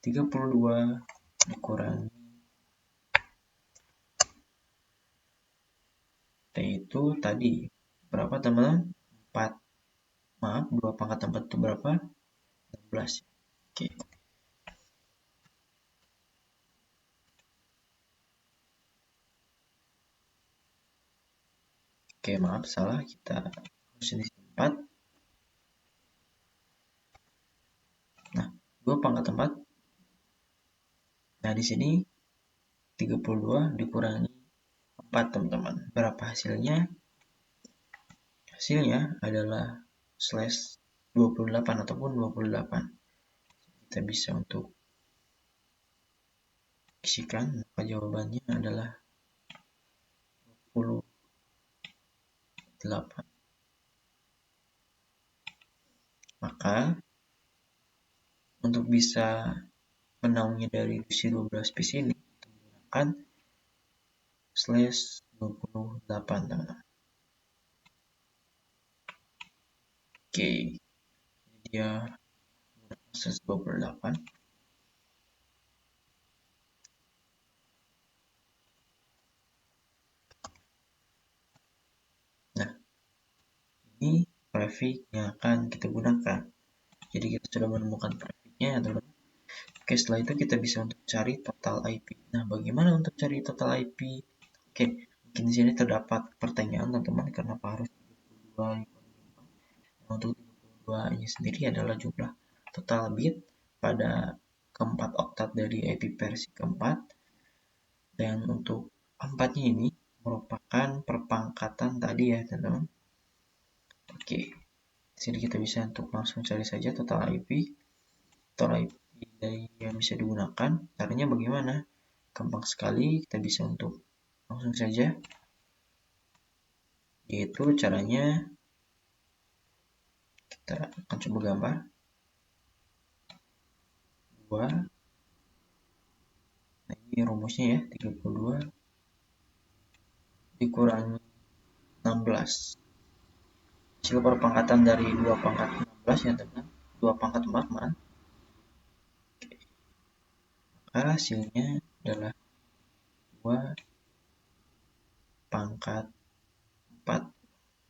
32 dikurangi T itu tadi berapa teman-teman? 4. Maaf, 2 pangkat 4 itu berapa? 16. Oke. Oke, maaf salah, kita harus di 4. Nah, 2 pangkat 4. Nah, di sini 32 dikurangi 4 teman-teman. Berapa hasilnya? Hasilnya adalah slash 28 ataupun 28. Kita bisa untuk isikan, maka jawabannya adalah 28. Maka untuk bisa menaungi dari si 12 piece ini menggunakan slash 28 teman-teman. Oke, dia slash 28. Nah, ini prefix yang akan kita gunakan. Jadi kita sudah menemukan prefixnya ya teman-teman. Oke, setelah itu kita bisa untuk cari total IP. Nah, bagaimana untuk cari total IP? Oke, mungkin di sini terdapat pertanyaan teman-teman, kenapa harus 32? Nah, untuk 32-nya sendiri adalah jumlah total bit pada keempat oktat dari IP versi keempat. Dan untuk 4-nya ini merupakan perpangkatan tadi ya teman-teman. Oke, di sini kita bisa untuk langsung cari saja total IP. Total IP yang bisa digunakan. Caranya bagaimana? Gampang sekali, kita bisa untuk langsung saja. Yaitu caranya kita akan coba gambar. 2. Nah, ini rumusnya ya, 32 dikurangi 16. Hasil perpangkatan dari 2 pangkat 16 ya teman-teman. 2 pangkat 4 maaf. Maka hasilnya adalah 2 pangkat 4.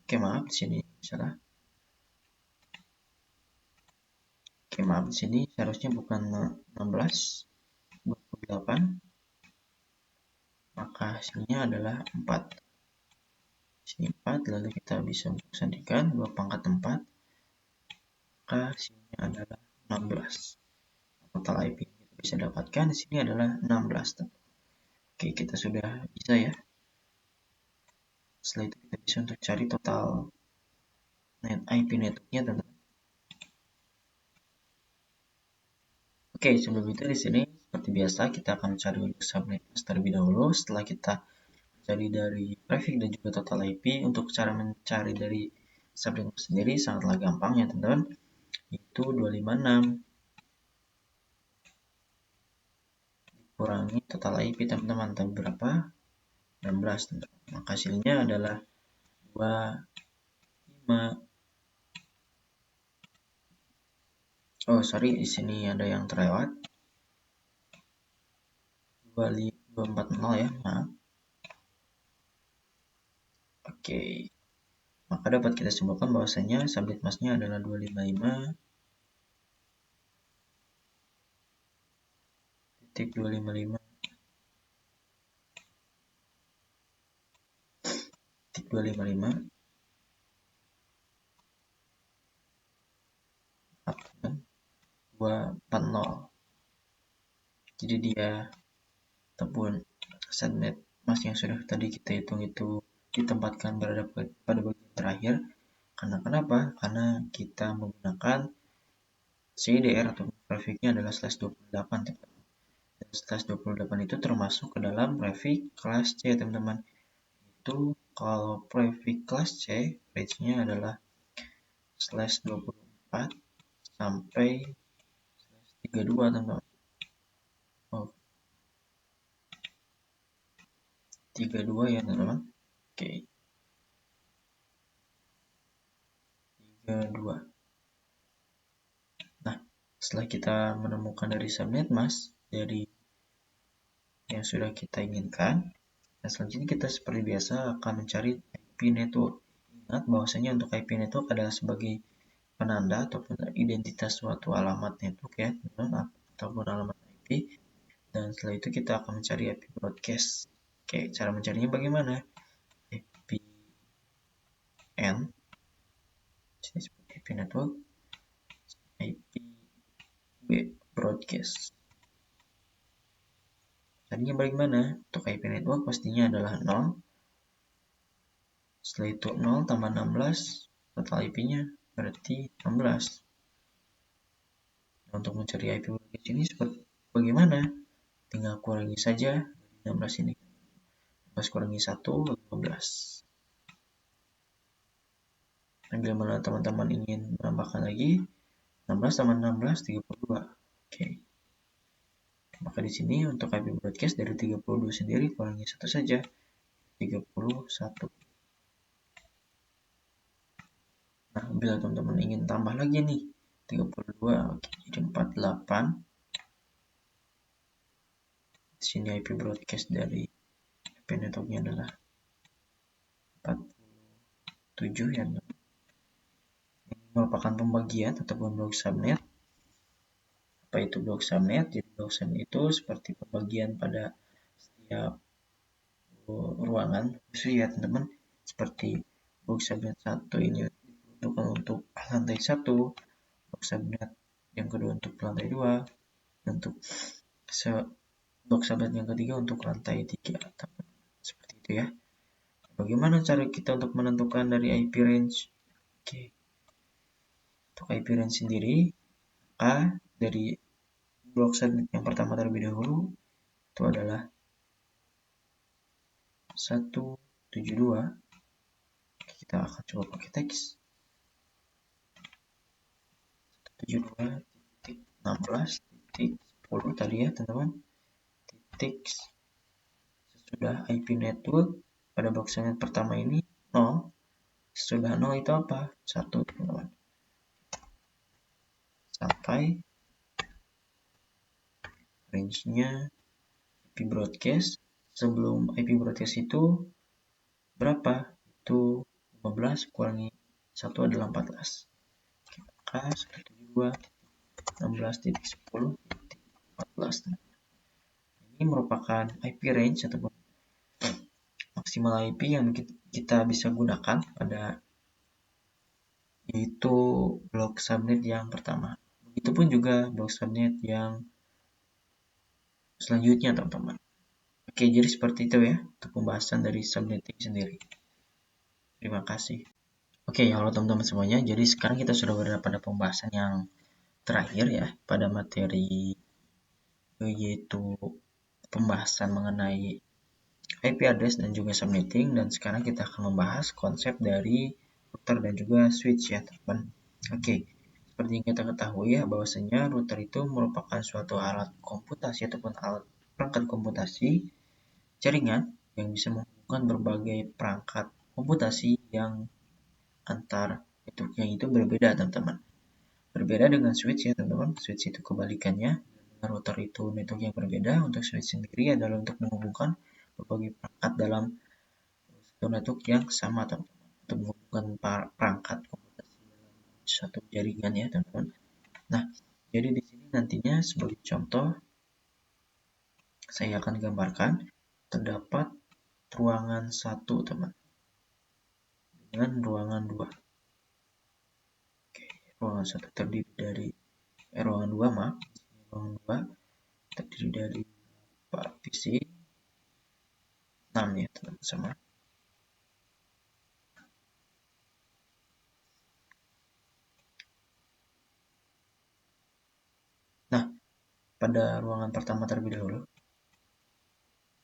Oke, maaf di sini salah. Oke, maaf, di sini seharusnya bukan 16, 28, maka hasilnya adalah 4. Di sini 4, lalu kita bisa sandikan 2 pangkat 4, maka hasilnya adalah 16. Total IP yang kita bisa dapatkan di sini adalah 16. Oke, kita sudah bisa ya. Setelah itu kita bisa untuk cari total IP networknya, teman-teman. Oke, sebelum itu di sini seperti biasa kita akan cari untuk subnet terlebih dahulu. Setelah kita cari dari prefix dan juga total IP, untuk cara mencari dari subnet sendiri sangatlah gampang ya, teman-teman. Itu 256 kurangi total IP, teman-teman. Tapi berapa? 16, teman-teman. Maka hasilnya adalah 25. Oh, sorry, di sini ada yang terlewat. 240 ya, maaf. Oke. Maka dapat kita simpulkan bahwasanya subnet masknya adalah 255.255.255 240. Jadi dia ataupun subnet mask yang sudah tadi kita hitung itu ditempatkan berada pada bagian terakhir. Karena kenapa? Karena kita menggunakan CIDR atau prefixnya adalah /28, teman-teman. Dan /28 itu termasuk ke dalam prefix kelas C, teman-teman. Itu kalau prefix kelas C, range-nya adalah /24 sampai /32, teman-teman. Oh, 32 ya, teman-teman. Oke. 32. Nah, setelah kita menemukan dari subnet mask dari yang sudah kita inginkan, dan selanjutnya kita seperti biasa akan mencari IP network. Ingat bahwasanya untuk IP network adalah sebagai penanda ataupun identitas suatu alamat network ya, teman-teman, ataupun alamat IP. Dan setelah itu kita akan mencari IP broadcast. Oke, cara mencarinya bagaimana? IPN, IP network, IP broadcast. Caranya bagaimana? Untuk IP network pastinya adalah 0. Setelah itu 0 tambah 16, total IP-nya berarti 16. Nah, untuk mencari IP broadcast ini seperti bagaimana? Tinggal kurangi saja dari 16 ini. 16 kurangi 1, 15. Dan bila mana teman-teman ingin menambahkan lagi, 16 tambah 16, 32. Oke. Maka di sini untuk IP broadcast dari 32 sendiri kurangi 1 saja, 31. Nah, bila teman-teman ingin tambah lagi nih, 32, oke, jadi 48. Di sini IP broadcast dari IP networknya adalah 47 ya. Ini merupakan pembagian ataupun blok subnet. Apa itu blok subnet? Jadi blok subnet itu seperti pembagian pada setiap ruangan khusus ya, teman-teman. Seperti blok subnet 1 ini diperuntukkan untuk lantai 1, blok subnet yang kedua untuk lantai 2, untuk blok subnet yang ketiga untuk lantai 3. Seperti itu ya. Bagaimana cara kita untuk menentukan dari IP range? Oke. Untuk IP range sendiri, maka dari blok subnet yang pertama terlebih dahulu itu adalah 172. Kita akan coba pakai teks 172.16.10 tadi ya, teman-teman. Titik sesudah IP network pada blok subnet pertama ini 0. Sesudah 0 itu apa? 1, teman-teman. Sampai range-nya IP broadcast. Sebelum IP broadcast itu berapa? Itu 15 kurangi 1 adalah 14. Oke, maka 172 16.10.14. Ini merupakan IP range ataupun maksimal IP yang kita bisa gunakan pada yaitu blok subnet yang pertama. Begitupun juga blok subnet yang selanjutnya, teman-teman. Oke, jadi seperti itu ya untuk pembahasan dari subnetting sendiri. Terima kasih. Oke, halo teman-teman semuanya. Jadi sekarang kita sudah berada pada pembahasan yang terakhir ya pada materi yaitu pembahasan mengenai IP address dan juga subnetting, dan sekarang kita akan membahas konsep dari router dan juga switch ya teman-teman. Oke, seperti yang kita ketahui ya bahwasanya router itu merupakan suatu alat komputasi ataupun alat perangkat komputasi jaringan yang bisa menghubungkan berbagai perangkat komputasi yang antar networknya itu berbeda teman-teman. Berbeda dengan switch ya teman-teman. Switch itu kebalikannya. Router itu network yang berbeda. Untuk switch sendiri adalah untuk menghubungkan berbagai perangkat dalam satu network yang sama teman-teman. Untuk menghubungkan perangkat komputasi dalam satu jaringan ya teman-teman. Nah, jadi di sini nantinya sebagai contoh saya akan gambarkan terdapat ruangan 1 teman dengan ruangan 2. Oke, ruangan 1 terdiri dari ruangan 2 maaf, ruangan 2 terdiri dari PC 6 ya teman-teman sama. Nah, pada ruangan pertama terlebih dahulu.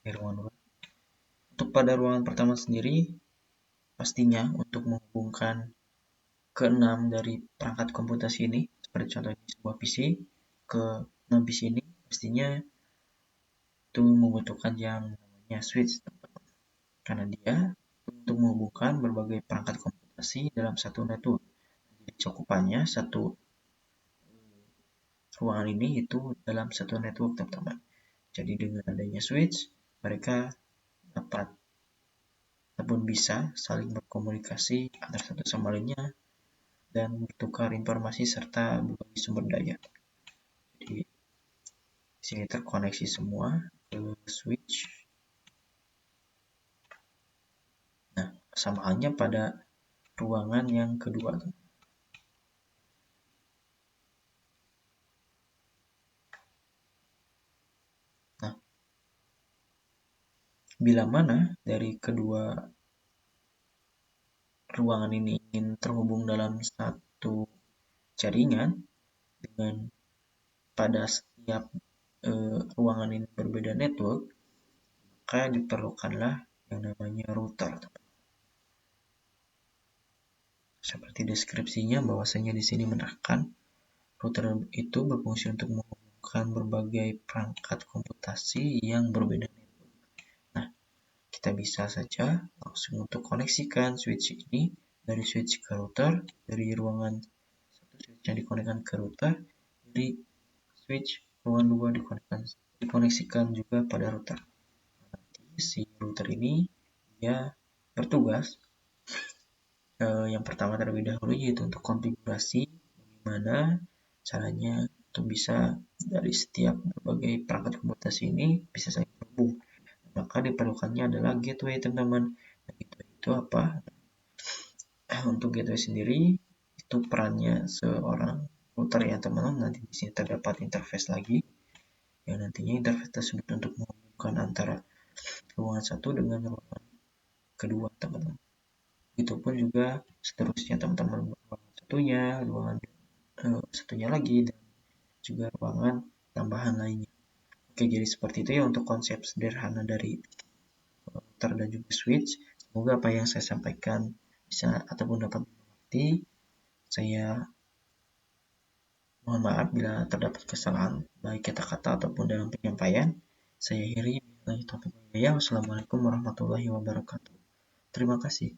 Ruangan 2. Untuk pada ruangan pertama sendiri, pastinya untuk menghubungkan ke-6 dari perangkat komputasi ini, seperti contohnya sebuah PC, ke 6 PC ini, pastinya itu membutuhkan yang namanya switch, teman-teman. Karena dia untuk menghubungkan berbagai perangkat komputasi dalam satu network. Jadi cakupannya satu ruangan ini itu dalam satu network, teman-teman. Jadi dengan adanya switch, mereka dapat ataupun bisa saling berkomunikasi antara satu sama lainnya dan bertukar informasi serta berbagi sumber daya. Jadi di sini terkoneksi semua ke switch. Nah, sama halnya pada ruangan yang kedua. Nah, bila mana dari kedua ruangan ini ingin terhubung dalam satu jaringan dengan pada setiap ruangan ini berbeda network, maka diperlukanlah yang namanya router. Seperti deskripsinya bahwasanya di sini menerangkan router itu berfungsi untuk menghubungkan berbagai perangkat komputasi yang berbeda network. Nah, kita bisa saja langsung untuk koneksikan switch ini dari switch ke router, dari ruangan satu switch yang dikonekkan ke router, dari switch ruangan 2 dikoneksikan juga pada router. Nanti si router ini dia bertugas yang pertama terlebih dahulu yaitu untuk konfigurasi bagaimana caranya untuk bisa dari setiap berbagai perangkat komputasi ini bisa saling terhubung. Maka diperlukannya adalah gateway, teman-teman. Nah, gateway itu apa? Untuk gateway sendiri itu perannya seorang router ya teman-teman. Nanti di sini terdapat interface lagi yang nantinya interface tersebut untuk menghubungkan antara ruangan 1 dengan ruangan kedua, teman-teman. Itu pun juga seterusnya, teman-teman. Ruangan satunya, ruangan satunya lagi, dan juga ruangan tambahan lainnya. Oke, jadi seperti itu ya untuk konsep sederhana dari router dan juga switch. Semoga apa yang saya sampaikan bisa ataupun dapat dimengerti. Saya mohon maaf bila terdapat kesalahan baik kata-kata ataupun dalam penyampaian. Saya akhiri. Wassalamualaikum warahmatullahi wabarakatuh. Terima kasih.